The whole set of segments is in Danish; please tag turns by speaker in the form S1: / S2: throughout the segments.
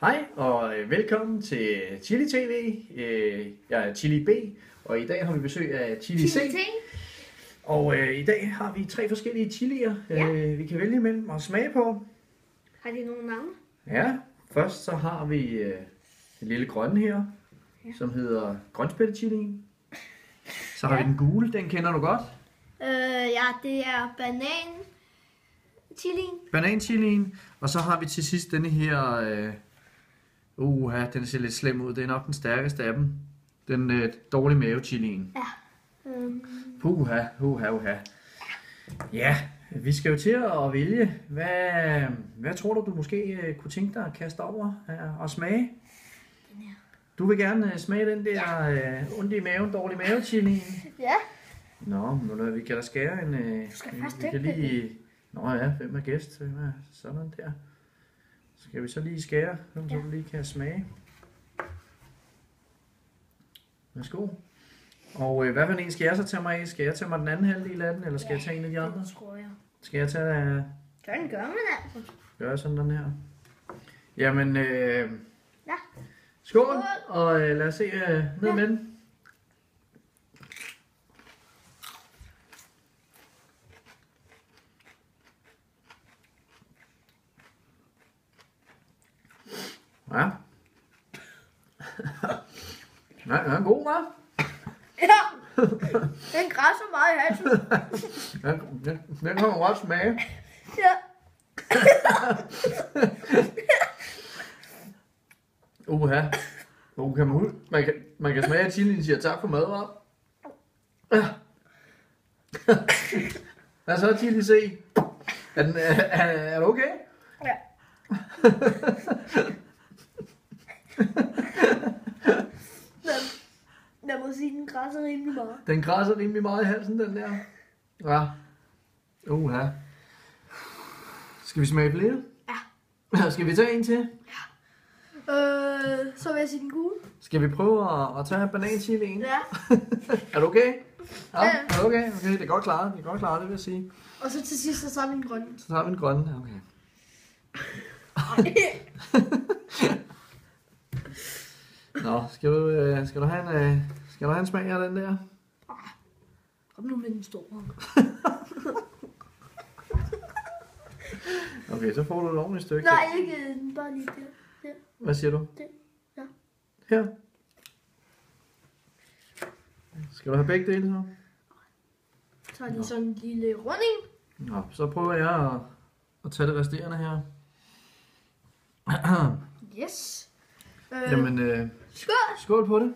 S1: Hej og velkommen til Chili TV. Jeg er Chili B, og i dag har vi besøg af Chili C. Og i dag har vi 3 forskellige chilier, vi kan vælge imellem og smage på.
S2: Har de nogle navne?
S1: Ja, først så har vi den lille grønne her, som hedder grønspættechilien. Så har vi den gule, den kender du godt.
S2: Ja, det er bananchilien.
S1: Bananchilien. Og så har vi til sidst denne her, den ser lidt slem ud. Det er nok den stærkeste af dem. Den dårlige mavechilien.
S2: Ja.
S1: Uha. Ja, vi skal jo til at vælge. Hvad tror du måske kunne tænke dig at kaste over og smage?
S2: Den her.
S1: Du vil gerne smage den der ondt i maven, dårlig mavechilien?
S2: Ja.
S1: Nå, vi kan da skære en...
S2: Du skal først
S1: vi kan
S2: dyppe
S1: lige... Nå ja, 5 er gæst. Sådan der. Skal vi så lige skære, så du lige kan smage. Værsgo. Og hvad for en skal jeg så tage mig af? Skal jeg tage mig den anden halvdel af den, eller skal jeg tage en af de andre?
S2: Det tror jeg.
S1: Skal jeg tage...
S2: Sådan gør man altså.
S1: Gør jeg sådan den her? Jamen,
S2: Ja.
S1: skål, og lad os se ned med den. Ja. Nej, den er god, hva'?
S2: Ja. Den græsser meget i halsen.
S1: Den kommer godt smage.
S2: Ja.
S1: Kan man kan smage, at chilien siger tak for mad, hva'? Hvad så, Chili C? Er du okay?
S2: Ja. Jeg må sige, den græsser rimelig meget.
S1: Den græsser rimelig meget i halsen, den der. Ja. Skal vi smage flere?
S2: Ja.
S1: Skal vi tage en til?
S2: Så vil jeg sige den gule.
S1: Skal vi prøve at tage bananchilien?
S2: Ja.
S1: Er du okay? Ja,
S2: Ja.
S1: er du okay? Okay, det er godt klaret. Det er godt klaret, det vil jeg sige.
S2: Og så til sidst, så tager vi den grønne.
S1: Så tager vi den grønne. Okay. Nå, skal du have en smag af den der?
S2: Kom nu med den store.
S1: Okay, så får du et ordentligt stykke.
S2: Nej, ikke den. Bare lige der. Der.
S1: Hvad siger du?
S2: Det. Ja.
S1: Her. Skal du have begge dele så?
S2: Så er lige sådan en lille runding.
S1: Nå, så prøver jeg at tage det resterende her.
S2: Yes.
S1: Jamen,
S2: Skål.
S1: skål på det.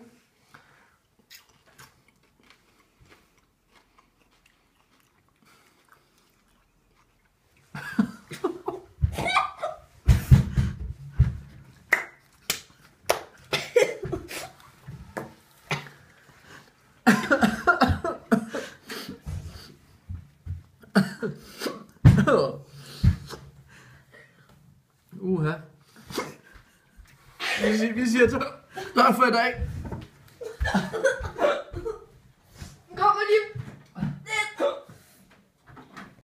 S1: Vi siger tak for i dag.